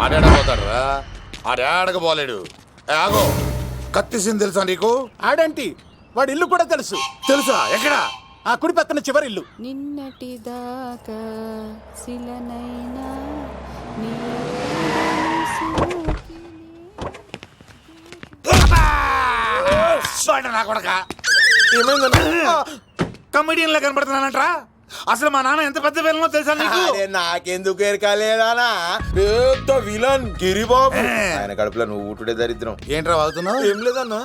ఆడాడపోతాడు రా, ఆడాడకపోలేడు. ఆగో, కత్తిసింది తెలుసా నీకు? ఆడంటి వాడి ఇల్లు కూడా తెలుసు. తెలుసా? ఎక్కడ? ఆ కుడి పక్కన చివరి ఇల్లు. నిన్నటి దాకా శిలనైనా నా కొడక కమెడియన్ లా కనబడుతున్నానంట్రా. అసలు మా నాన్న ఎంత పెద్ద విలనో తెలుసా నీకు? నాకెందుకు ఎరకాలేదానా? పెద్ద విలన్ గిరిబాబు. ఆయన కడుపులో నువ్వు ఊటుడే దరిద్రం. ఏంట్రా వాగుతున్నావు? ఏం లేదన్నా.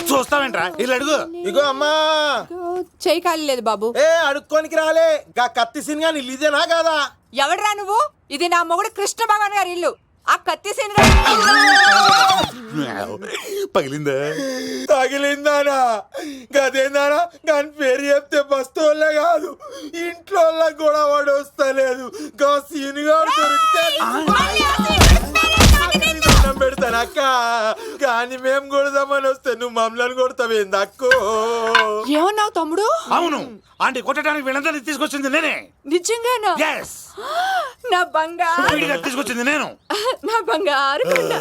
చూస్తావేంట్రా? ఇల్లు అడుగు. ఇగో అమ్మా, చేయి ఖాళీ లేదు బాబు. అడుక్కోనికి రాలే. గా కత్తి సినిమా నీళ్ళు ఇదేనా కాదా? ఎవడరా నువ్వు? ఇది నా మొగుడు కృష్ణ భగవాన్ గారి ఇల్లు. ఆ కత్తి సీన్ పగిలిందా? తగిలిందానా? గదేందానా? దాని పేరు చెప్తే బస్తోళ్ళే కాదు, ఇంట్లో కూడా వాడు వస్తలేదు. గా సీనుగాడు దొరికితే పెడతాను అక్క. కానీ మేము కొడదామని వస్తే నువ్వు మమ్మల్ని కొడతావేంది అక్కో? ఏమన్నావు తమ్ముడు? అవును, ఆంటీ కొట్టడానికి వీళ్ళందరినీ తీసుకొచ్చింది నేనే. నిజంగానా? Yes. నా బంగారు తీసుకొచ్చింది నేను. నా బంగారు కొండ.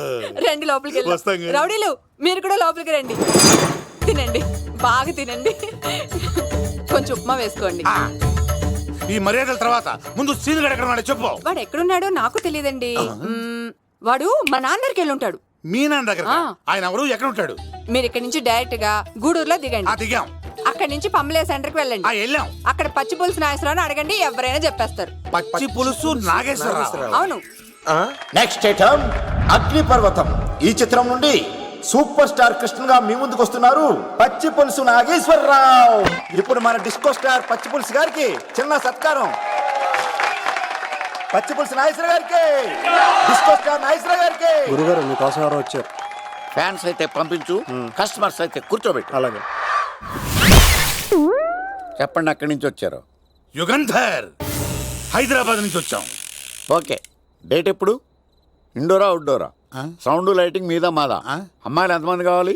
రండి లోపలికి వెళ్దాం. రౌడీలు మీరు కూడా లోపలికి రండి. తినండి, బాగా తినండి. కొంచెం ఉప్మా వేసుకోండి. ఈ మర్యాదల తర్వాత ముందు సీన్ ఎక్కడ ఉన్నాడో చెప్పు. వాడు ఎక్కడున్నాడో నాకు తెలియదండి. వాడు మా నాన్న దగ్గరికి వెళ్ళి ఉంటాడు. మీ నాన్న దగ్గర? ఆయన ఎవరు, ఎక్కడ ఉంటాడు? మీరు ఇక్కడ నుంచి డైరెక్ట్ గా గూడూరులో దిగండి. దిగాం. అక్కడ నుంచి పమ్మలే సెంటర్ కి వెళ్ళండి. వెళ్ళాం. అక్కడ పచ్చి పులుసు నాగేశ్వరరావు అడగండి, ఎవరైనా చెప్పేస్తారు. పచ్చి పులుసు నాగేశ్వరరావు? అవును. నెక్స్ట్ ఐటమ్ అగ్నిపర్వతం. ఈ చిత్రం నుండి సూపర్ స్టార్ కృష్ణగా మీ ముందుకు వస్తున్నారు పచ్చి పులుసు నాగేశ్వరరావు. ఇప్పుడు మన డిస్కో స్టార్ పచ్చి పులుసు గారికి చిన్న సత్కారం. పచ్చి పులుసు నాగేశ్వర గారికి, డిస్కో స్టార్ నాగేశ్వర గారికి. గురుగారు మీకోసం ఎవరో వచ్చారు. ఫ్యాన్స్ అయితే పంపించు, కస్టమర్స్ అయితే కూర్చోబెట్టు. అలాగే. చెప్పండి, అక్కడి నుంచి వచ్చారు? యుగంధర్, హైదరాబాద్ నుంచి వచ్చాం. ఓకే, డేట్ ఎప్పుడు? ఇండోరా అవుట్డోరా? సౌండ్ లైటింగ్ మీద మాదా? అమ్మాయిలు ఎంతమంది కావాలి?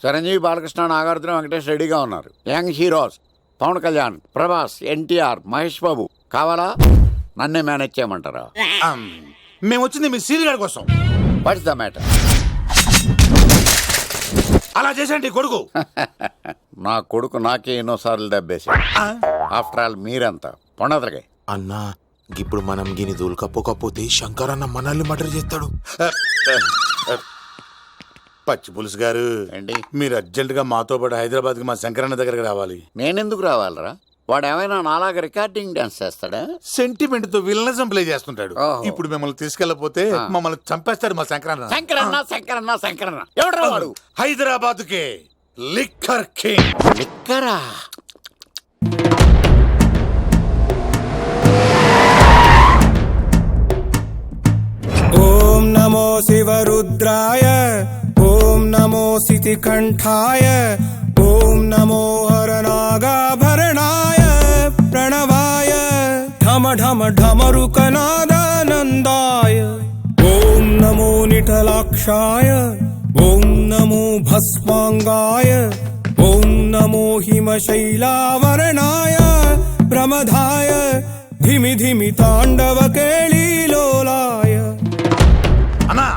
చిరంజీవి, బాలకృష్ణ, నాగార్జున, వెంకటేష్ రెడీగా ఉన్నారు. యంగ్ హీరోస్ పవన్ కళ్యాణ్, ప్రభాస్, ఎన్టీఆర్, మహేష్ బాబు కావాలా? నన్నే మేనేజ్ చేయమంటారా? మేము వచ్చింది మీ సీరియల్ గారి కోసం. What's the matter? అలా చేసేయండి కొడుకు. నా కొడుకు నాకే ఎన్నోసార్లు దెబ్బేసి. ఆఫ్టర్ ఆల్ మీరంతా పొండదరగా. అన్నా, ఇప్పుడు మనం గిని దూల్కపోతే శంకర్ అన్న మనల్ని మర్డర్ చేస్తాడు. పచ్చి పులుసు గారు, ఏంటి? మీరు అర్జెంట్ గా మాతో పాటు హైదరాబాద్ కి మా శంకరన్న దగ్గరకు రావాలి. నేనెందుకు రావాలరా? వాడు ఏమైనా నాలాగా రికార్డింగ్ డాన్స్ చేస్తాడా? సెంటిమెంట్ తో విలనిజం ప్లే చేస్తుంటాడు. ఓహో. ఇప్పుడు మిమ్మల్ని తీసుకెళ్లపోతే మమ్మల్ని చంపేస్తాడు మా శంకరన్న. శంకరన్న ఎవడ్రా వాడు? హైదరాబాద్ కే లిక్కర్ కింగ్. లిక్కరా? ఓం నమో శివరుద్రాయ, ఓం నమో శితికంఠాయ, ఓం నమో హరనాగాభరణాయ ప్రణవాయ ఢమ ఢమ ఢమరుకనాదానందాయ. ఓం నమో నిఠలాక్షాయ, ఓం నమో భస్మాంగాయ, ఓం నమో హిమశైలావరణాయ ప్రమదాయ ధిమి ధిమి తాండవ కేళీలోలాయ. అన్నా,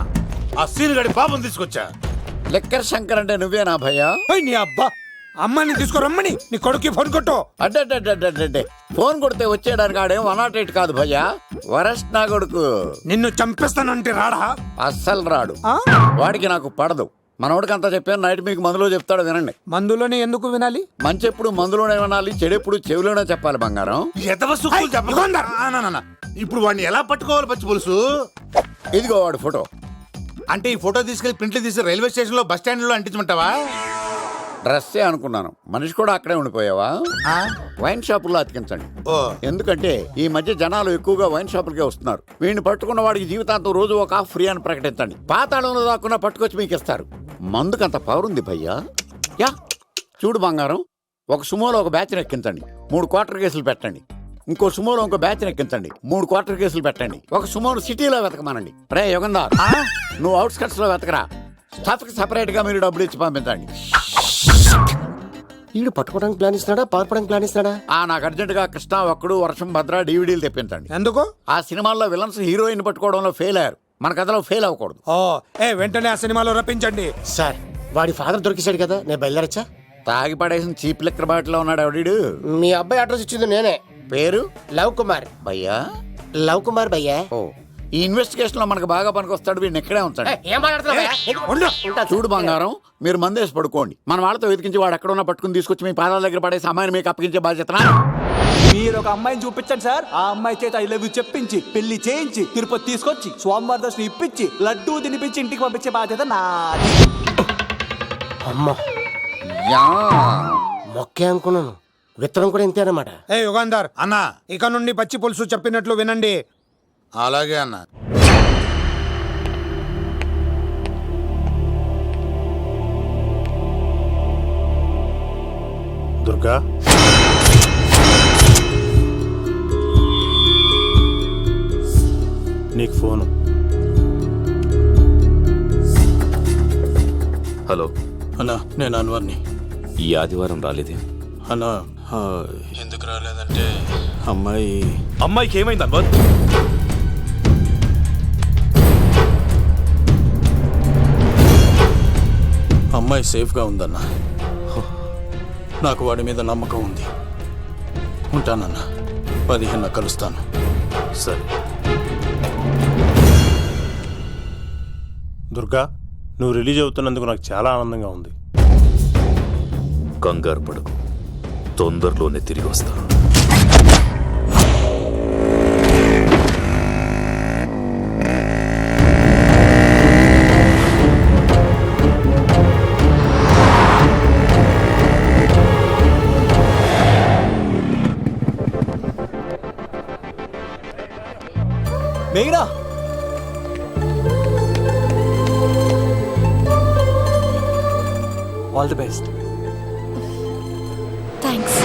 ఆ సీన్ గడి పాపం తీసుకొచ్చా. లిక్కర్ శంకర్ అంటే నువ్వేనా భయ్యా? నీ అబ్బా, అమ్మాయిని తీసుకురమ్మని నీ కొడుకు ఫోన్ కొట్టు. అడ్డే ఫోన్ కొడితే వచ్చేయడానికి ఆడేం 108 కాదు భయ్యా, వరస్ట్ నా కొడుకు. నిన్ను చంపేస్తానంటే రాడా? అస్సలు రాడు. వాడికి నాకు పడదు. మనోడికి అంతా చెప్పాను, నైట్ మీకు మందులో చెప్తాడు వినండి. మందులోనే ఎందుకు వినాలి? మంచి ఎప్పుడు మందులోనే వినాలి, చెడు ఎప్పుడు చెవిలోనే చెప్పాలి బంగారం. ఇప్పుడు వాడిని ఎలా పట్టుకోవాలి పచ్చి పులుసు? ఇదిగో వాడు ఫోటో. అంటే ఈ ఫోటో తీసుకెళ్లి ప్రింట్లు తీసి రైల్వే స్టేషన్ లో, బస్ స్టాండ్ లో అంటించమంటావా? డ్రెస్సే అనుకున్నాను, మనిషి కూడా అక్కడే ఉండిపోయావా? వైన్ షాపుల్లో అతికించండి. ఎందుకంటే ఈ మధ్య జనాలు ఎక్కువగా వైన్ షాపులకే వస్తున్నారు. వీడిని పట్టుకున్న వాడికి జీవితాంతం రోజు ఒక ఆఫ్ ఫ్రీ అని ప్రకటించండి. పాతాళంలో దాక్కున్నా పట్టుకొచ్చి మీకు ఇస్తారు. మందుకంత పవర్ ఉంది భయ్యా. యా చూడు బంగారం, ఒక సుమోలో ఒక బ్యాచ్ ఎక్కించండి, 3 క్వార్టర్ కేసులు పెట్టండి. ఇంకో సుమోలో ఇంకో బ్యాచ్ ఎక్కించండి, 3 క్వార్టర్ కేసులు పెట్టండి. ఒక సుమోను సిటీలో వెతకమానండి. రే యుగంధర్, నువ్వు అవుట్స్కట్స్ లో వెతకరా. స్టాఫ్ కి సెపరేట్ గా మీరు డబ్బులు ఇచ్చి పంపించండి. వీడు పట్టుకోవడానికి ప్లాన్ ఇస్తున్నాడా పారిపోవడానికి ప్లాన్ ఇస్తున్నాడా? నాకు అర్జెంట్ గా కృష్ణ ఒక్కడు వర్షం భద్ర డివిడీలు తెప్పించండి. ఎందుకు? ఆ సినిమాల్లో విలన్స్ హీరోయిన్ పట్టుకోవడంలో ఫెయిల్ అయ్యారు, మన కథలో ఫెయిల్ అవ్వకూడదు. వెంటనే ఆ సినిమాలో రప్పించండి. సార్ వాడి ఫాదర్ దొరికేశాడు కదా, నేను బయలుదేరచ్చా? తాగి పడేసిన చీప్ లెక్కర్ బాటిలో ఉన్నాడు ఎవడీడు? మీ అబ్బాయి అడ్రస్ ఇచ్చింది నేనే. పేరు? లవ్ కుమార్. భయ్యా? లవ్ కుమార్ భయ్యా. ఓ, ఈ ఇన్వెస్టిగేషన్ లో మనకు బాగా పనికొస్తాడు, వీడిని ఎక్కడే ఉంచండి. ఏం మాట్లాడుతున్నావు? చూడు బంగారం, మీరు మందేసి పడుకోండి, మన వాళ్ళతో వెతికించి వాడు ఎక్కడ ఉన్నా పట్టుకుని తీసుకొచ్చి మీ పాదాల దగ్గర పడేసి అమ్మాయిని మీకు అప్పగించే బాధ్యతనా? మీరు ఒక అమ్మాయిని చూపించండి సార్. ఆ అమ్మాయి చేత ఐ లవ్ యూ చెప్పించి పెళ్లి చేయించి తిరుపతి తీసుకొచ్చి స్వామివారి దర్శనం ఇప్పించి లడ్డూ తినిపించి ఇంటికి పంపించే బాధ్యత నాది. అమ్మా మొక్కే అనుకున్నాను, విత్తనం కూడా ఇంతే అన్నమాట. యుగాంధర్ అన్నా. ఇక నుండి పచ్చి పులుసు చెప్పినట్లు వినండి. అలాగే అన్నా. దుర్గా, నీకు ఫోను. హలో అన్నా, నేను అన్వర్ని. ఈ ఆదివారం రాలేదే అన్నా, ఎందుకు రాలేదంటే అమ్మాయికి ఏమైంది అన్వర్? అమ్మాయి సేఫ్గా ఉందన్నా. నాకు వాడి మీద నమ్మకం ఉంది. ఉంటానన్నా, 15 కలుస్తాను. సరే. దుర్గా, నువ్వు రిలీజ్ అవుతున్నందుకు నాకు చాలా ఆనందంగా ఉంది. కంగారు పడకు, తొందరలోనే తిరిగి వస్తాను. మేఘనా, ఆల్ ది బెస్ట్. థ్యాంక్స్.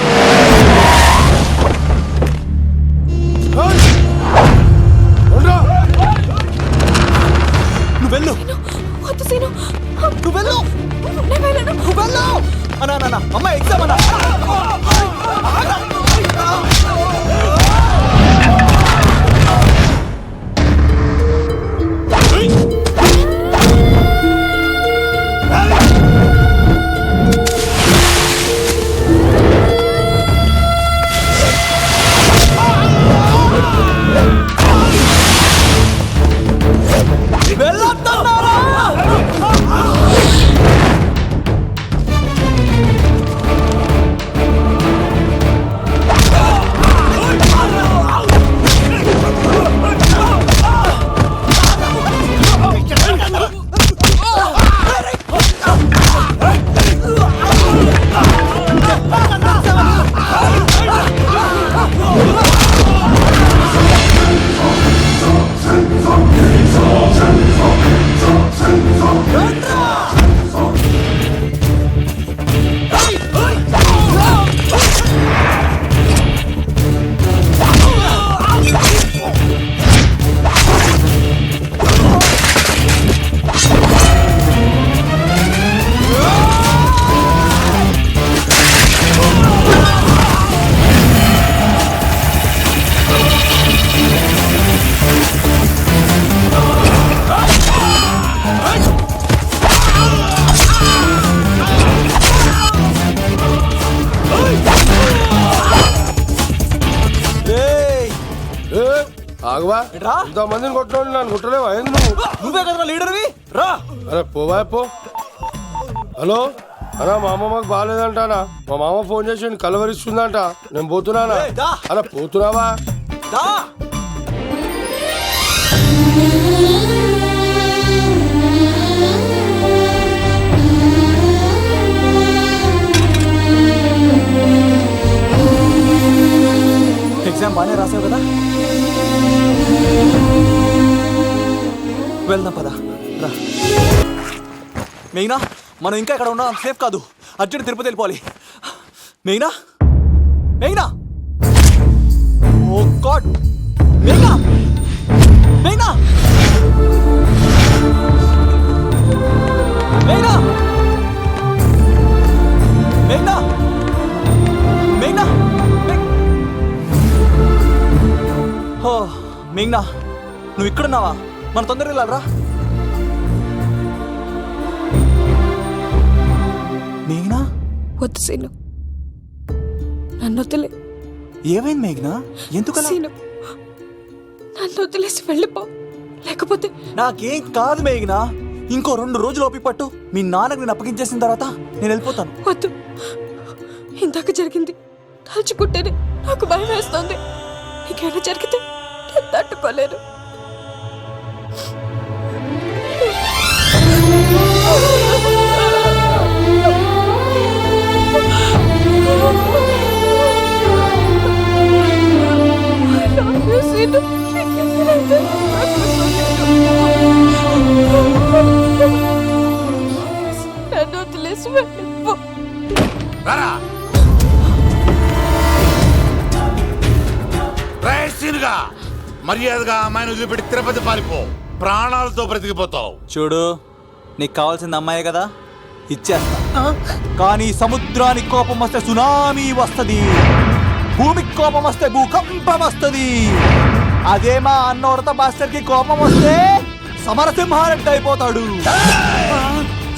నువ్వు వెళ్ళు. వద్దు సీను, నువ్వు వెళ్ళు. నేను వెళ్ళను. నువ్వు వెళ్ళు. అన్నా అమ్మాయి ఎగ్జామ్ అన్నా. ఆగవా, ఇంతమందిని కొట్టినోళ్ళు నన్ను కొట్టలేవా? నువ్వే కదా లీడర్వి, రా. అరే పోవా పో. హలో అన్నా, మా అమ్మ మాకు బాగాలేదంటానా, మా మామ ఫోన్ చేసి కలవరిస్తుందంట, నేను పోతున్నానా? అలా పోతున్నావా? ఎగ్జామ్ బాగానే రాసావు కదా, వెళ్దాం పదా, రా. మేఘనా, మనం ఇంకా ఇక్కడ ఉన్నాం, సేఫ్ కాదు, అర్జెంట్ తిరుపతి వెళ్ళిపోవాలి. మేఘనా, మేఘనా, ఓ గాడ్, మేఘనా, మేఘనా, మేఘనా, మేఘనా. మేఘ్నా నువ్వు ఇక్కడున్నావా? మన తొందరగా వెళ్ళాలరా. మేఘ్నా వద్దు సీను, నన్ను వదిలే. ఏమైంది మేఘ్నా? ఎందుకు సీను, నన్ను వదిలేసి వెళ్ళిపో, లేకపోతే నాకేం కాదు మేఘ్నా. ఇంకో 2 రోజులు ఓపిక పట్టు. మీ నాన్నకు నేను అప్పగించేసిన తర్వాత నేను వెళ్ళిపోతాను. వద్దు, ఇందాక జరిగింది తలుచుకుంటేనే నాకు భయం వేస్తుంది. ఇంకేమైనా జరిగితే నేను తట్టుకోలేను. నన్ను వదిలేసి వెళ్ళిపో. రారా సీనుగా, మర్యాదగా అమ్మాయిని వదిలిపెట్టి తిరుపతి పారిపో. ప్రాణాలతో బ్రతికిపోతావు. చూడు, నీకు కావాల్సింది అమ్మాయే కదా, ఇచ్చేస్తా. కానీ సముద్రానికి కోపం వస్తే సునామీ వస్తది, భూమికి కోపం వస్తే భూకంపం వస్తది. అదే మా అన్న ఉడత భాస్కర్ కి కోపం వస్తే సమరసింహారెడ్డి అయిపోతాడు.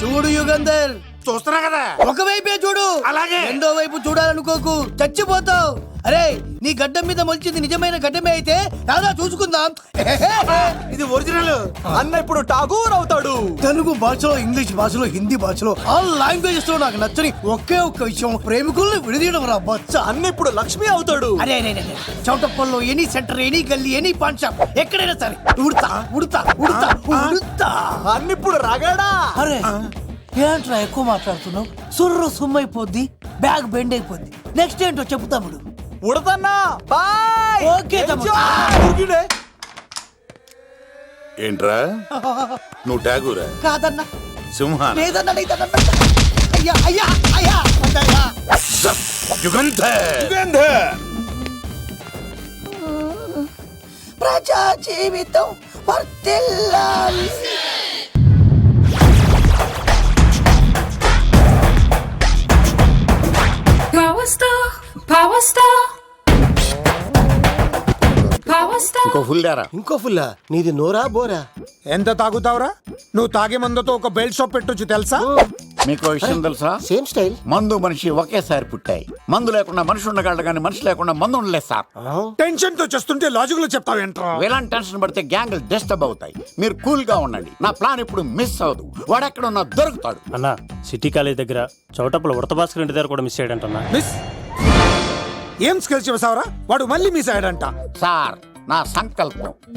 చూడు యుగంధర్, చూస్తున్నా కదా, ఒకవైపే చూడు, అలాగే రెండో వైపు చూడాలనుకోకు, చచ్చిపోతావు. అరే, నీ గడ్డం మీద మొలిచింది నిజమైన గడ్డమే అయితే రాదా చూసుకుందాం. ఇది ఒరిజినల్. అన్న ఇప్పుడు ఠాగూర్ అవుతాడు. తెలుగు భాషలో, ఇంగ్లీష్ భాషలో, హిందీ భాషలో ఆల్ లాంగ్వేజెస్ లో నాకు నచ్చని ఒకే ఒక్క విషయం, ప్రేమికుల్ని విడదీయడం రా బచ్చ. అన్న ఇప్పుడు లక్ష్మి అవుతాడు. అరే చౌటప్పల్లో ఎనీ సెంటర్, ఎనీ గల్లీ, ఎనీ పాన్ షాప్, ఎక్కడైనా సరే ఉడతా ఉడతా ఉడతా ఉడతా. అన్న ఇప్పుడు రగడా. అరే ఏంట్రా ఎక్కువ మాట్లాడుతున్నావు? సుర్రు సుమ్మైపోద్ది, బ్యాగ్ బెండ్ అయిపోద్ది. నెక్స్ట్ ఏంటో చెప్పు తమ్ముడు. ఉడతన్నా బాయ్. ఓకే తమ్ముడు. ఏంట్రా నువ్వు ఠాగూరా? కాదన్నా, సింహాన్ లేదన్నా, లేదన్నా. అయ్యా అయ్యా అయ్యా అయ్యా. యుగంధర్. ప్రజా జీవితం వర్ధిల్లాలి. ఇంకో ఫుల్ దారా. ఇంకో ఫుల్లా? నీది నోరా బోరా? ఎంత తాగుతావురా? నువ్వు తాగే మందుతో ఒక బెల్ట్ షాప్ పెట్టొచ్చు తెలుసా? మీకు విషయం తెలుసా? Same style. మందు మనిషి ఒకేసారి పుట్టాయి. మందు లేకుండా మనిషి ఉండగలడు కానీ మనిషి లేకుండా మందు ఉండలేదు సార్. టెన్షన్ తో చేస్తుంటే లాజిక్ లో చెప్తావేంట్రా? ఎలాంటి టెన్షన్ పడితే గ్యాంగ్లు డిస్టర్బ్ అవుతాయి. మీరు కూల్ గా ఉండండి. నా ప్లాన్ ఇప్పుడు మిస్ అవ్వదు. వాడెక్కడ ఉన్నా దొరుకుతాడు. అన్న, సిటీ కాలేజ్ దగ్గర చౌటప్పుల ఉడత భాస్కర్ ఇంటి దగ్గర కూడా మిస్ అయ్యాడంటన్నా. మిస్ ఏం స్కిల్స్ చేసావురా? వాడు మళ్ళీ మిస్ అయ్యాడంట. సార్, నా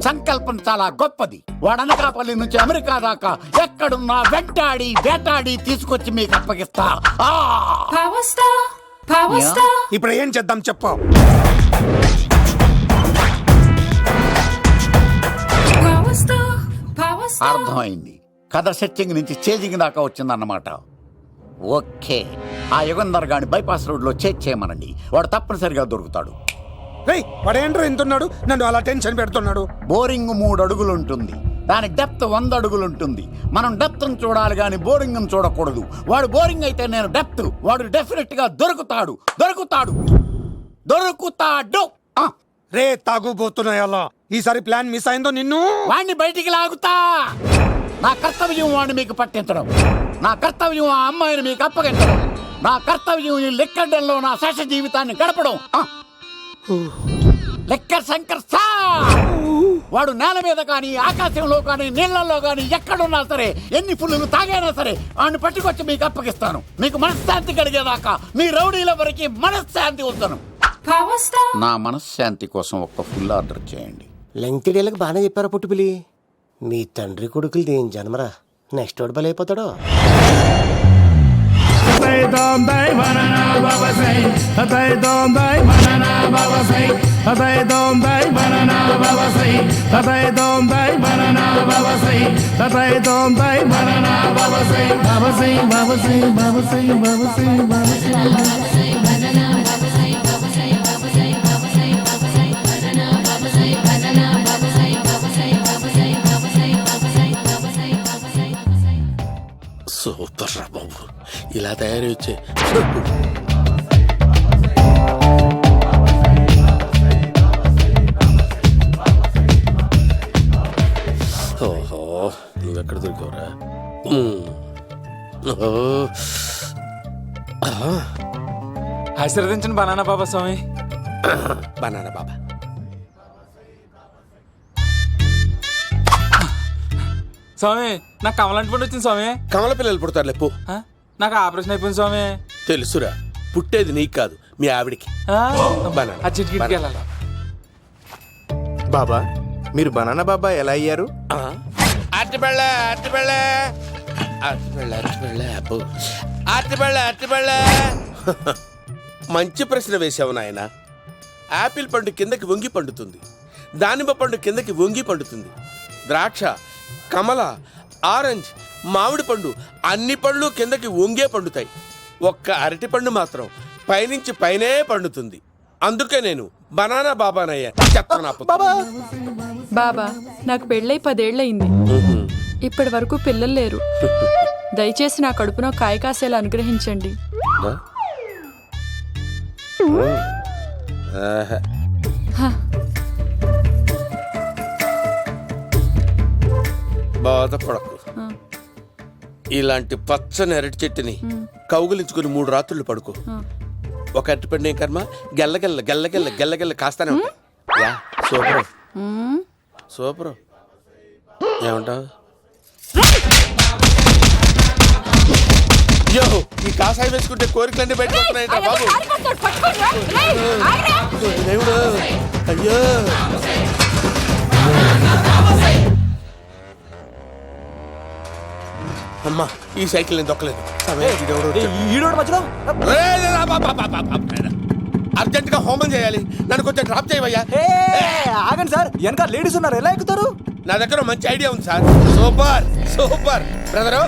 సంకల్పం చాలా గొప్పది. వాడనకాపల్లి నుంచి అమెరికా దాకా ఎక్కడున్నా వెంటాడి వేటాడి తీసుకొచ్చి మీకు అప్పగిస్తా. ఇప్పుడు ఏం చేద్దాం చెప్పు. అర్థమైంది. కథ సెట్టింగ్ నుంచి చేజింగ్ దాకా వచ్చిందన్నమాట. ఓకే, ఆ యుగంధర్ గాని బైపాస్ రోడ్ లో చేయమనండి. వాడు తప్పనిసరిగా దొరుకుతాడు. వాడేంట్రా ఇంతున్నాడు? నన్ను అలా టెన్షన్ పెడుతున్నాడు. బోరింగ్ 3 అడుగులు ఉంటుంది, దాని డెప్త్ 100 అడుగులు ఉంటుంది. మనం డెప్త్ చూడాలి గాని బోరింగ్ చూడకూడదు. వాడు బోరింగ్ అయితే నేను డెప్త్. వాడు డెఫినెట్ గా దొరుకుతాడు. రే తాగుబోతున్నాయల్లా, ఈసారి ప్లాన్ మిస్ అయిందో నిన్ను వాడిని బయటికి లాగుతా. నా కర్తవ్యం వాడిని మీకు పట్టించడం. నా కర్తవ్యం ఆ అమ్మాయిని మీకు అప్పగించడం. నా కర్తవ్యం ఈ లెక్కడంలో నా శేష జీవితాన్ని గడపడం. లెక్కర్ శంకర్ సార్, వాడు నేల మీద కానీ ఆకాశంలో కానీ నీళ్లలో కానీ ఎక్కడున్నా సరే, ఎన్ని ఫుల్లు తాగైనా సరే వాడిని పట్టుకొచ్చి మీకు అప్పగిస్తాను. మీకు మనశ్శాంతి కలిగేదాకా మీ రౌడీల వరకు మనశ్శాంతి వస్తాను. నా మనశ్శాంతి కోసం ఒక్క ఫుల్ ఆర్డర్ చేయండి. లెంగ్త్ డేలకు బాగానే చెప్పారా పుట్టుపిలి? మీ తండ్రి కొడుకులు దేని జన్మరా, నెక్స్ట్ వాడు బలైపోతాడో. సూపర్ రా బాబు, ఇలా తయారీ వచ్చే. ఓహో నువ్వెక్కడ దొరికావురా? ఆశీర్వదించండి బనానా బాబా స్వామి. బనానా బాబా. స్వామి నాకు కమలంటి పండు వచ్చింది స్వామి. కమల పిల్లలు పుడతారు లేపు. నాకు ఆపరేషన్ అయిపోయింది స్వామి. తెలుసురా, పుట్టేది నీకు కాదు మీ ఆవిడికి. బనానా. ఆ చిటికిటికి వెళ్ళాలి. బాబా మీరు బనానా బాబా ఎలా అయ్యారు? మంచి ప్రశ్న వేసావు నాయన. యాపిల్ పండు కిందకి వంగి పండుతుంది, దానిమ్మ పండు కిందకి వంగి పండుతుంది, ద్రాక్ష, కమల, ఆరెంజ్, మామిడి పండు అన్ని పళ్ళు కిందకి వంగే పండుతాయి. ఒక్క అరటి పండు మాత్రం పైనుంచి పైనే పండుతుంది. అందుకే నేను బనానా బాబానయ్యా. బాబా నాకు పెళ్ళై 10 ఏళ్ళయింది. ఇప్పటి వరకు పిల్లలు లేరు. దయచేసి నా కడుపునో కాయ కాసేలా అనుగ్రహించండి. బాధపడకు. ఇలాంటి పచ్చని అరటి చెట్టుని కౌగులించుకుని 3 రాత్రులు పడుకో. ఒక అరటి పండు ఏం కర్మ, గెల్లగెల్ల గెల్లగెల్ల గెల్లగెల్ల కాస్తానే ఉంటాయి. Yeah super super. ఏమంటావు? అయ్యో ఈ కాసాయి వేసుకుంటే కోరికలన్నీ బయటకు వస్తున్నాయంట బాబు. దేవుడు అయ్యో. అమ్మా ఈ సైకిల్ నేను దొక్కలేదు. అర్జెంట్ గా హోమం చేయాలి, నన్ను కొంచెం డ్రాప్ చేయవయ్యా. ఆగండి సార్, వెనక లేడీస్ ఉన్నారు, ఎలా ఎక్కుతారు? నా దగ్గర మంచి ఐడియా ఉంది సార్. Super super brother.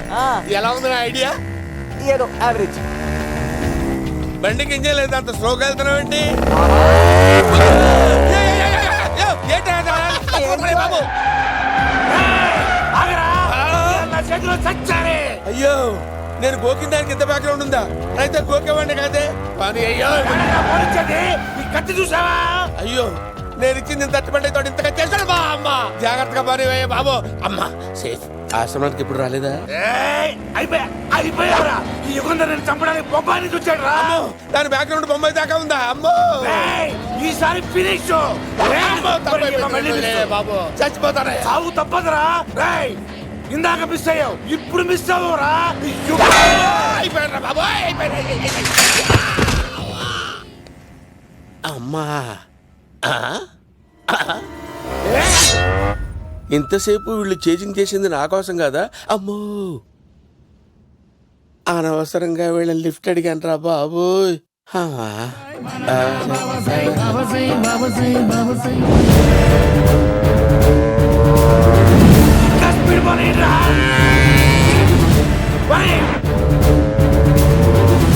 ఎలా ఉంది నా ఐడియా? ఏదో యావరేజ్. బండికి ఇంజన్ లేదు, అంత స్లోగా వెళ్తున్నావు ఏంటి? బాబు అయ్యో నేను గోకిన దానికి ఇంత బ్యాక్గ్రౌండ్ ఉందా? అయితే గోకేవాడిని కాదే పని. అయ్యో కత్తి చూసావా? అయ్యో నేను ఇచ్చింది ఇంత తట్టుబడి తోడు ఇంతగా చేశాడు బా అమ్మ. జాగ్రత్తగా పని బాబు. అమ్మ సేఫ్. ఆశ్రమానికి ఇప్పుడు రాలేదా? అయిపోయారా? ఈ యుగంధర్ నేను చంపడానికి బొమ్మాయిని చూచాడు రా. దాని బ్యాక్గ్రౌండ్ బొమ్మాయి దాకా ఉందా? అమ్మో ఈసారి ఫినిష్. బాబు చచ్చిపోతారా? సాగు తప్పదురా. ఇందాక మిస్ అయ్యావు, ఇప్పుడు మిస్ అవ్వరా. అయిపోయారా బాబు? అమ్మా ఇంతసేపు వీళ్ళు చేజింగ్ చేసింది నా కోసం కదా. అమ్మో అనవసరంగా వీళ్ళని లిఫ్ట్ అడిగాను రా బాబు.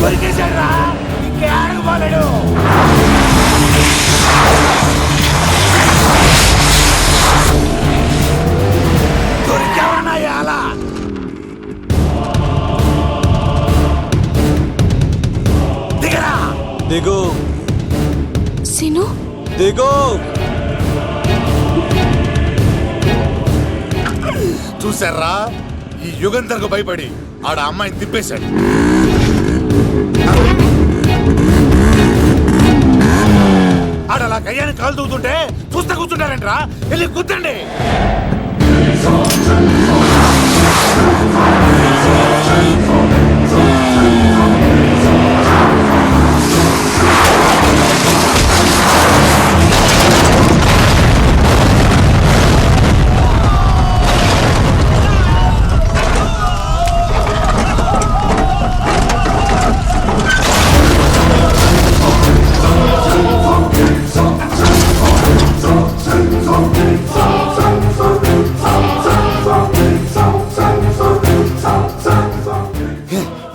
దొరికేశాడు రా, ఇంకే ఆడకపోలేడు. దొరికావన్నా అలా దిగరా. దిగు సీను, దిగు. చూసారా, ఈ యుగంధర్కు భయపడి ఆడ అమ్మాయిని తిప్పేశాడు. ఆడ అలా కయ్యాన్ని కాలు దూకుతుంటే చూస్తా కూర్చుంటారంట్రా. వెళ్ళి కూర్చోండి.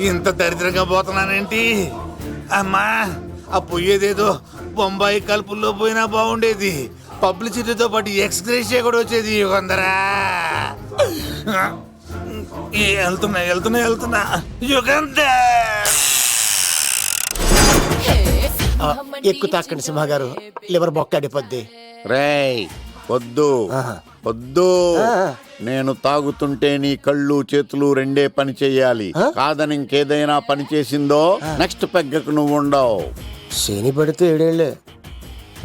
ఇంత దరిద్రంగా పోతున్నానేంటి అమ్మా? ఆ పోయేదేదో బొంబాయి కలుపుల్లో పోయినా బాగుండేది. పబ్లిసిటీతో పాటు ఎక్స్గ్రేషియా కూడా వచ్చేది. యుగంధరా వెళ్తున్నా యుగంధర్. ఎక్కువ తాకండి సింహ గారు, లివర్ బొక్క అడిపోద్ది. రేయ్ వద్దు వద్దు. నేను తాగుతుంటే నీ కళ్ళు చేతులు రెండే పని చెయ్యాలి. కాదని ఇంకేదైనా పని చేసిందో నెక్స్ట్ పెగ్గకు నువ్వు ఉండవు. శని పడితే 7 ఏళ్ళే,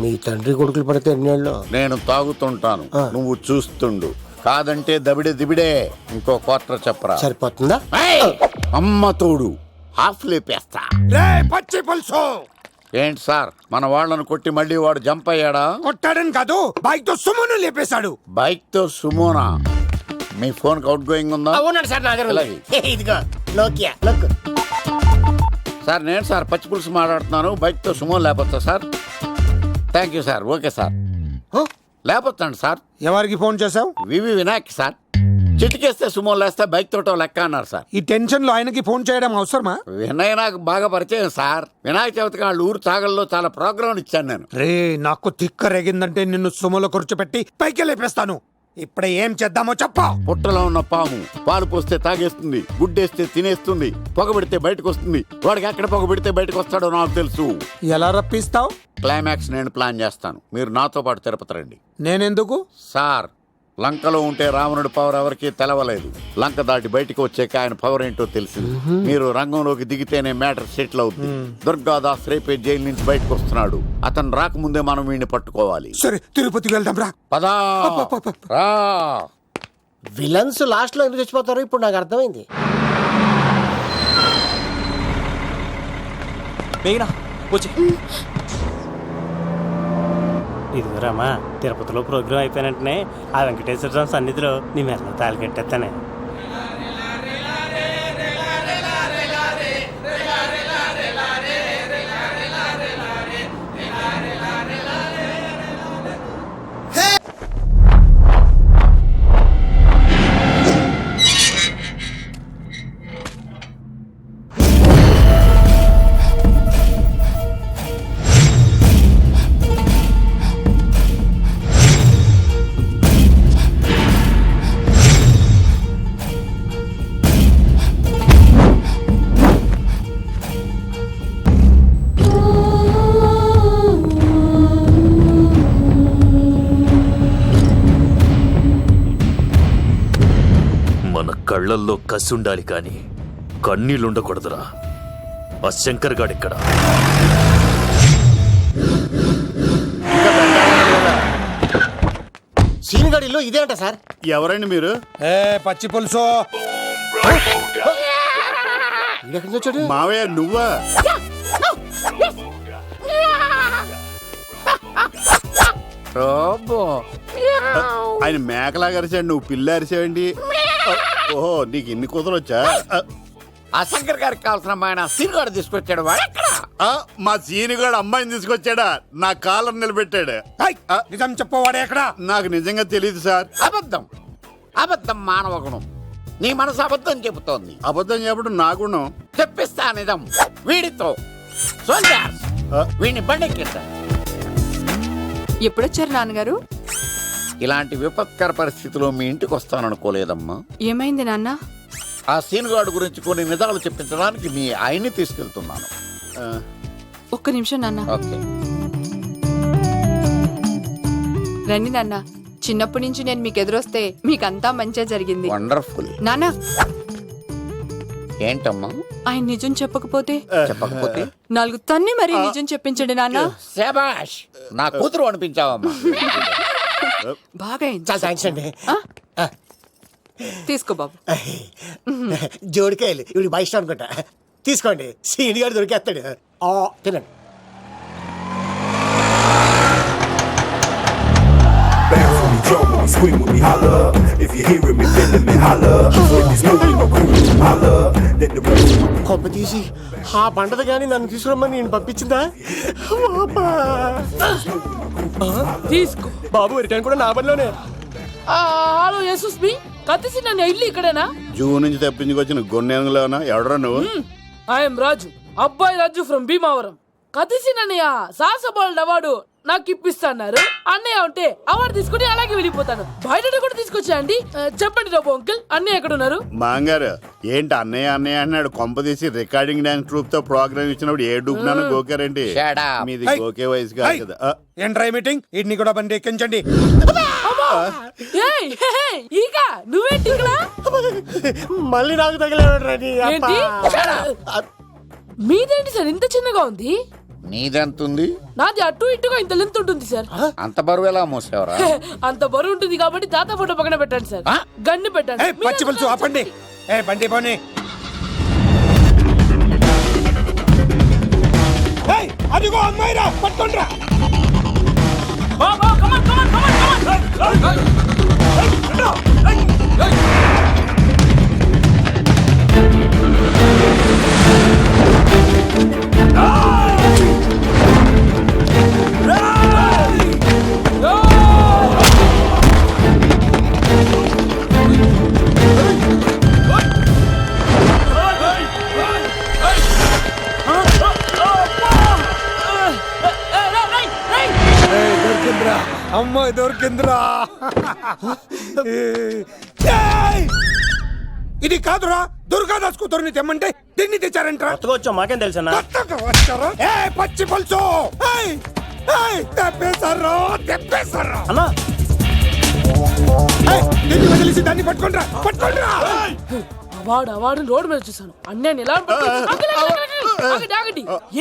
మీ తండ్రి కొడుకులు పడితే 2 ఏళ్ళు. నేను తాగుతుంటాను, నువ్వు చూస్తుండు. కాదంటే దబిడే దిబిడే. ఇంకో క్వార్టర్ చెప్పరా. సరిపోతుందా? అమ్మ తోడు హాఫ్ లేపేస్తా. పచ్చి పులుసు ఏంటి సార్, మన వాళ్ళను కొట్టి మళ్ళీ వాడు జంప్ అయ్యాడా? కొట్టాడని కాదు, బైక్ తో సుమ్మును లేపేశాడు. బైక్ తో సుమోనా? మీ ఫోన్ అవుట్ గోయింగ్ ఉందా? అవునండి సార్, నా దగ్గర ఉంది. ఇదిగో నోకియా లక్. సార్ నేను సార్ పచ్చి పులుసు మాట్లాడుతున్నాను. బైక్ తో సుమో లేపొచ్చా sir? Thank you sir. Okay sir, లేపొచ్చండి సార్. ఎవరికి ఫోన్ చేసావు? V V Vinayak sir. చిటికేస్తే సుమో లేస్తే బైక్ తోటో లెక్క అన్నారు సార్. ఈ టెన్షన్ లో ఆయనకి ఫోన్ చేయడం అవసరమా? వినయ్ నాకు బాగా పరిచయం సార్. వినాయక చవితికి వాళ్ళ ఊరు చాగల్లో చాలా ప్రోగ్రాం ఇచ్చాను నేను. రే, నాకు తిక్క రేగిందంటే నిన్ను సుమలో కూర్చోపెట్టి పైకి లేపేస్తాను. ఇప్పుడే ఏం చేద్దామో చెప్పా. పుట్టలో ఉన్న పాము పాలు పోస్తే తాగేస్తుంది, గుడ్డేస్తే తినేస్తుంది, పొగబెడితే బయటకు వస్తుంది. వాడికి ఎక్కడ పొగబెడితే బయటకు వస్తాడో నాకు తెలుసు. ఎలా రప్పిస్తావు? క్లైమాక్స్ నేను ప్లాన్ చేస్తాను. మీరు నాతో పాటు తిరుపతి రండి. నేనెందుకు? సార్, లంకలో ఉంటే రావణుడి పవర్ ఎవరికి తెలవలేదు. లంక దాటి బయటికి వచ్చాక ఆయన పవర్ ఏంటో తెలిసింది. మీరు రంగంలోకి దిగితేనే మ్యాటర్ సెటిల్ అవుతుంది. దుర్గాదాస్ రేపే జైలు నుంచి బయటకు వస్తున్నాడు. అతను రాకముందే మనం వీడిని పట్టుకోవాలి. సరే, తిరుపతికి వెళ్దాం రా. పదా రా. విలన్స్ లాస్ట్ లో ఎందుకు చచ్చిపోతారో ఇప్పుడు నాకు అర్థమైంది. ఇదిగోరామా, తిరుపతిలో ప్రోగ్రాం అయిపోయిన వెంటనే ఆ వెంకటేశ్వర స్వామి సన్నిధిలో నీ మెల్ల తాళి కట్టేస్తానే. కళ్ళల్లో కసి ఉండాలి కానీ కన్నీళ్ళుండకూడదురా. ఆ శంకర్ గాడిక్కడ. సీనిగడిలో ఇదే అంట సార్. ఎవరండి మీరు? పచ్చి పులుసు. మావయ్య నువ్వా? ఆయన మేకలాగా అరిచాడు, నువ్వు పిల్ల అరిచావండి. ఓహో, నీకు ఇన్ని కూతురు వచ్చా? ఆ శంకర్ గారికి కావాల్సిన అమ్మాయి సీనుగాడు తీసుకొచ్చాడు. మా సీనుగాడు అమ్మాయిని తీసుకొచ్చాడా? నా కాలర్ నిలబెట్టాడు. నిజం చెప్పవాడే ఎక్కడ? నాకు నిజంగా తెలియదు సార్. అబద్ధం, అబద్ధం మానవ గుణం. నీ మనసు అబద్ధం చెబుతోంది. అబద్ధం చెప్పడం నా గుణం. చెప్పిస్తా నిజం. వీడితో వీడిని బండెక్కిస్తా. ఎప్పుడొచ్చారు నాన్నగారు? ఇలాంటి విపత్కర పరిస్థితిలో మీ ఇంటికి వస్తాననుకోలేదమ్మా. ఏమైంది నాన్న? ఆ సీనుగాడు గురించి కొన్ని నిజాలు చెప్పించడానికి మీ ఆయన్ని తీసుకెళ్తున్నాను. ఒక్క నిమిషం నాన్న. ఓకే రండి నాన్న. చిన్నప్పటి నుంచి నేను మీకు ఎదురొస్తే మీకంతా మంచిగా జరిగింది. వండర్ఫుల్. నాన్న, ఏంటమ్మా? ఆయన నిజం చెప్పకపోతే చెప్పకపోతే 4 తన్ని మరీ నిజం చెప్పించండి నాన్న. శభాష్, నా కూతురు అనిపించావమ్మా. బాగా అండి. తీసుకో బాబు. జోడికాయలు ఇవి బాగా ఇష్టం అనుకుంటా. తీసుకోండి, సీనియర్ దొరికేస్తాడు. తినండి. కొబ్బ తీసి ఆ పంటది కానీ నన్ను తీసుకురమ్మని నేను పంపించిందా? తీసుకో బాబు, రిటర్న్ కూడా నా పనిలోనే. హలో యేసుస్ బి, కత్తిసి నన్ను ఇల్లు ఇక్కడేనా? జూ నుంచి తప్పించుకొచ్చిన గొన్నెంగులోనా? ఎవడరా నువ్వు? ఐఎమ్ రాజు, అబ్బాయి రాజు ఫ్రమ్ భీమావరం. కత్తిసి నన్నయ్య సాహస బాలుడు అవార్డు నాకు ఇప్పిస్తాన్నారు. అన్నయ్య ఉంటే అవార్డు తీసుకుని అలాగే వెళ్ళిపోతాను. బయట కూడా తీసుకొచ్చా అండి. చెప్పండి రాబు అంకుల్, అన్నయ్య ఎక్కడ ఉన్నారు? మాంగారు ఏంటి అన్నయ్య అన్నయ్య అన్నాడు? కొంపదీసి రికార్డింగ్ డాన్స్ ట్రూప్ తో ప్రోగ్రామ్ ఇచ్చినప్పుడు ఏ డూబ్నాను గోకారండి? మీది గోకే వయసు కాదు కదా. ఏంట్రై మీటింగ్ ఇడ్ని కూడా బండి ఎక్కించండి. ఈక నువ్వేంటి ఇక్కడ? మళ్ళీ నాకు తగిలేవాడు. ఏంటి? మీదేంటి సార్ ఇంత చిన్నగా ఉంది? నీదెంతుంది? నాది అటు ఇటుగా ఇంత లెంత్ ఉంటుంది సార్. అంత బరువు ఎలా మోసేవరా? అంత బరువు ఉంటుంది కాబట్టి తాత ఫోటో పక్కన పెట్టండి సార్. గన్ను పెట్టండి. పచ్చి పులుసు ఆపండి. బండి పోనీ. అదిగో అమ్మాయిరా, పట్టుకోండిరా. అమ్మాయి దొరికిందిరా. ఇది కాదురా, దుర్గాదాస్ కూతురుని తెమ్మంటే దీన్ని తెచ్చారంటరా. వచ్చా మాకేం తెలుసా? పచ్చి పులుసు తెప్పేశారు అన్నా. దీన్ని వదిలేసి దాన్ని పట్టుకోండిరా, పట్టుకోండిరా. అవార్డు రోడ్డు మీద చూసాను. అన్నయ్య ఎలా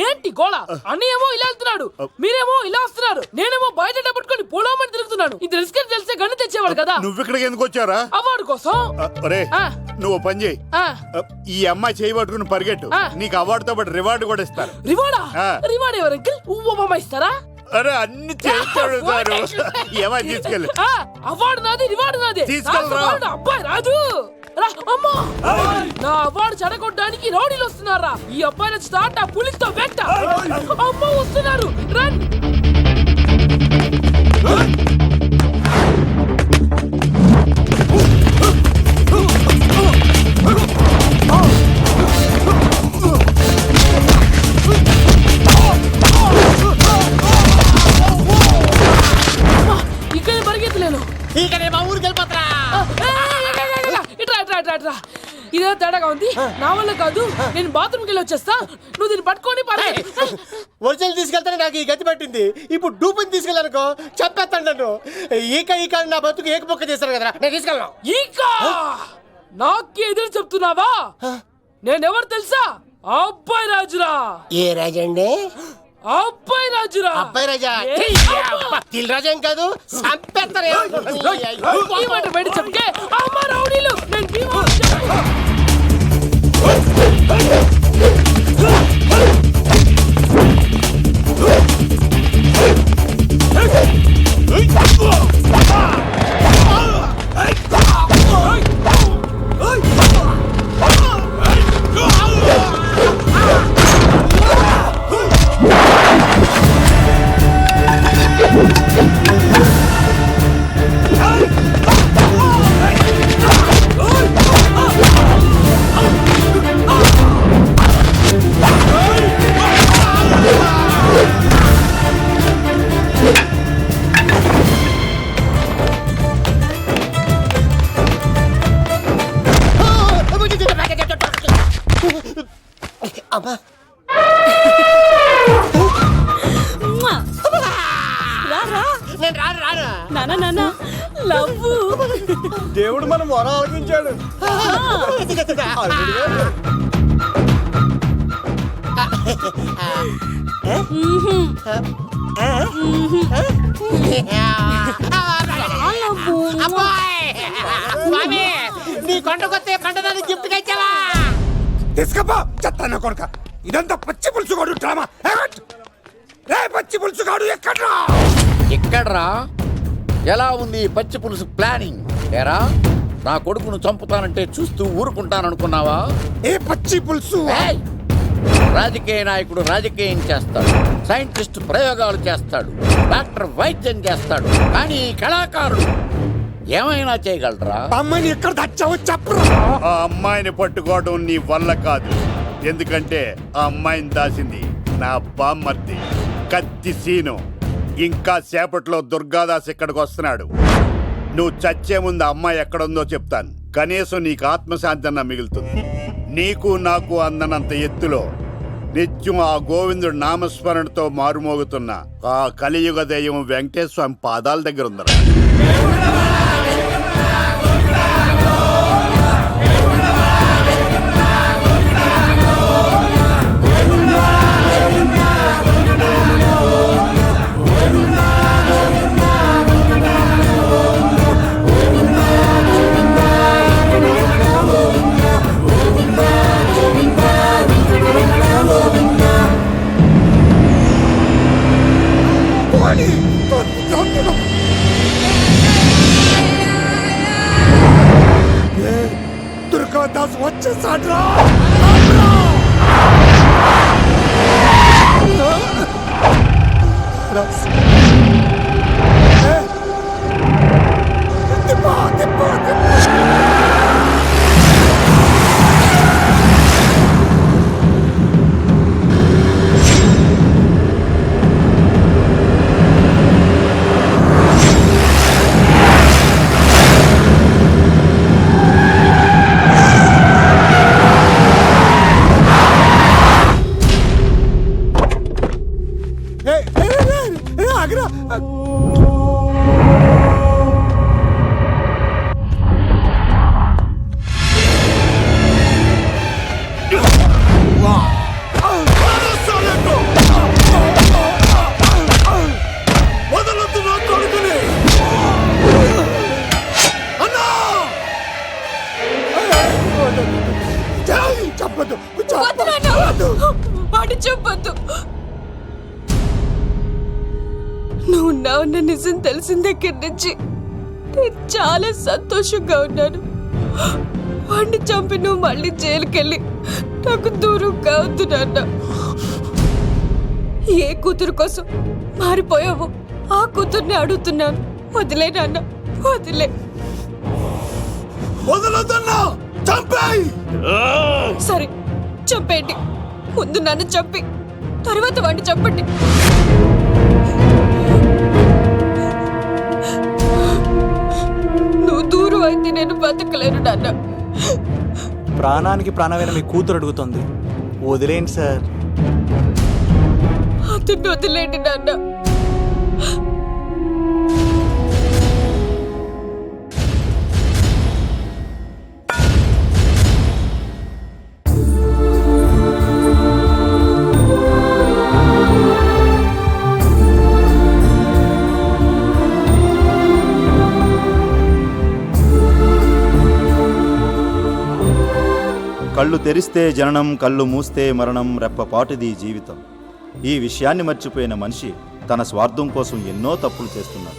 ఏంటి గోళ? అన్నయ్యేమో ఇలా వెళ్తున్నాడు, మీరేమో ఇలా వస్తున్నారు, నేనేమో బయట పట్టుకొని పోలోమని తిరుగుతున్నాను. ఇది రిస్క్ తెలిసే గన్ను తెచ్చేవాడు కదా. నువ్వు ఇక్కడికి ఎందుకు వచ్చారా? అవార్డు కోసం. నువ్వు పని చేయి, ఈ అమ్మాయి చేయి పట్టుకుని పరిగెట్టు. నీకు అవార్డుతో పాటు రివార్డు కూడా ఇస్తారు. రివార్డా? రివార్డ్ ఎవరు అంకిల్? ఉవ్వమ్మ ఇస్తారా? అరే అన్ని చేస్తాడు సారు. ఏమై తీసుకెళ్ళి. అవార్డు నాది, రివార్డు నాది. తీసుకెళ్ళరా. అబ్బాయి రాదు. అమ్మా, నా అవార్డు చెడగొట్టడానికి రౌడీలు వస్తున్నారా? ఈ అబ్బాయి వచ్చి తాట పులితో వెంట. అమ్మ వస్తున్నారు, రన్. ఇక్కడ పరిగెత్తలేను. మా ఊరికి వెళ్ళిపోతారా? ఇట్రా ఇదే తేడాగా ఉంది. నా వల్ల కాదు, నేను బాత్రూమ్కి వెళ్ళి వచ్చేస్తా. నువ్వు దీన్ని పట్టుకొని ఒరిజినల్ తీసుకెళ్తానే నాకు ఈ గతి పట్టింది. ఇప్పుడు డూపుని తీసుకెళ్ళానుకో చెప్పేస్తాను నన్ను. ఈక నా బతుకు ఏకపొక్క చేశారు కదా, నేను తీసుకెళ్ళను. నాకే ఎదురు చెప్తున్నావా? నేనెవరు తెలుసా? అబ్బాయి రాజురా. ఏ రాజండి? అబ్బాయి రాజురా. అబ్బాయి రాజా తిల్ రాజా ఏం కాదు, సంపేస్తారు. ఈ మాట బయట చెప్తే అమ్మ రౌడీలు. దేవుడు మనం మొర ఆలోచించాడు. నీ కొండకొస్తే పంటదాన్ని గిఫ్ట్ గా ఇచ్చావా? తీసుకపో చెత్త కొడుక. ఇదంతా పచ్చి పులుసుగాడు డ్రామా. పచ్చి పులుసుగాడు ఎక్కడ్రా? ఎక్కడ్రా? ఎలా ఉంది పచ్చి పులుసు ప్లానింగ్? ఏరా, నా కొడుకును చంపుతానంటే చూస్తూ ఊరుకుంటాననుకున్నావా? ఏ పచ్చి పులుసు? రాజకీయ నాయకుడు రాజకీయం చేస్తాడు, సైంటిస్ట్ ప్రయోగాలు చేస్తాడు, డాక్టర్ వైద్యం చేస్తాడు, కానీ కళాకారుడు ఏమైనా చేయగలరా? అమ్మాయిని ఎక్కడ తెచ్చావో చెప్పరా? ఆ అమ్మాయిని పట్టుకోవడం నీ వల్ల కాదు. ఎందుకంటే ఆ అమ్మాయిని దాసింది నా బామ్మర్ది కత్తి సీను. ఇంకా సేపట్లో దుర్గాదాస్ ఇక్కడికి వస్తున్నాడు. నువ్వు చచ్చే ముందు అమ్మాయి ఎక్కడుందో చెప్తాను. కనీసం నీకు ఆత్మశాంతి అన్న మిగులుతుంది. నీకు నాకు అందనంత ఎత్తులో నిత్యం ఆ గోవిందుడు నామస్మరణతో మారుమోగుతున్న ఆ కలియుగ దైవం వెంకటేశ్వర స్వామి పాదాల దగ్గర ఉందరా. దుర్గాదాస్ వచ్చేసాడ్రా. చెప్పొద్దు. నువ్వు ఉన్నావన్న నిజం తెలిసిన దగ్గర నుంచి నేను చాలా సంతోషంగా ఉన్నాను. వాడిని చంపి నువ్వు మళ్ళీ జైలుకెళ్ళి నాకు దూరం కావద్దు నాన్న. ఏ కూతురు కోసం మారిపోయావో ఆ కూతుర్ని అడుగుతున్నాను. వదిలే నాన్న, వదిలే. సరే చంపేయండి. ముందు నన్ను చంపి తర్వాత వాడిని చంపండి. నువ్వు దూరం అయితే నేను బతకలేను నాన్న. ప్రాణానికి ప్రాణమైన మీ కూతురు అడుగుతుంది, వదిలేండి సార్. అతన్ని వదిలేండి నాన్న. కళ్ళు తెరిస్తే జననం, కళ్ళు మూస్తే మరణం, రెప్పపాటుది జీవితం. ఈ విషయాన్ని మర్చిపోయిన మనిషి తన స్వార్థం కోసం ఎన్నో తప్పులు చేస్తున్నాడు.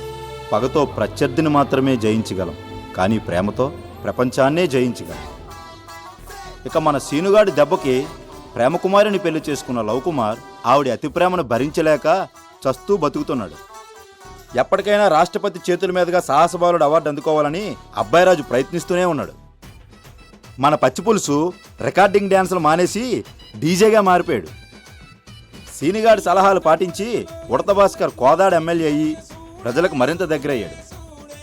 పగతో ప్రత్యర్థిని మాత్రమే జయించగలం, కానీ ప్రేమతో ప్రపంచాన్నే జయించగలం. ఇక మన సీనుగాడి దెబ్బకి ప్రేమకుమారిని పెళ్లి చేసుకున్న లవ్ కుమార్ ఆవిడ అతి ప్రేమను భరించలేక చస్తూ బతుకుతున్నాడు. ఎప్పటికైనా రాష్ట్రపతి చేతుల మీదుగా సాహసబాలుడు అవార్డు అందుకోవాలని అబ్బాయిరాజు ప్రయత్నిస్తూనే ఉన్నాడు. మన పచ్చిపులుసు రికార్డింగ్ డ్యాన్సులు మానేసి డీజేగా మారిపోయాడు. సీనిగాడి సలహాలు పాటించి ఉడత భాస్కర్ కోదాడ ఎమ్మెల్యే అయ్యి ప్రజలకు మరింత దగ్గరయ్యాడు.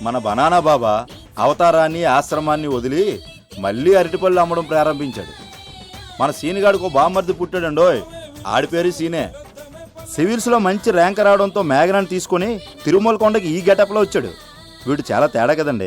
మన బనానా బాబా అవతారాన్ని, ఆశ్రమాన్ని వదిలి మళ్ళీ అరటిపళ్ళు అమ్మడం ప్రారంభించాడు. మన సీనిగాడికి బామ్మర్ది పుట్టాడండోయ్, ఆడి పేరు సీనే. సివిల్స్లో మంచి ర్యాంక్ రావడంతో మేఘనాన్ని తీసుకొని తిరుమల కొండకి ఈ గెటప్లో వచ్చాడు. వీడు చాలా తేడా కదండి.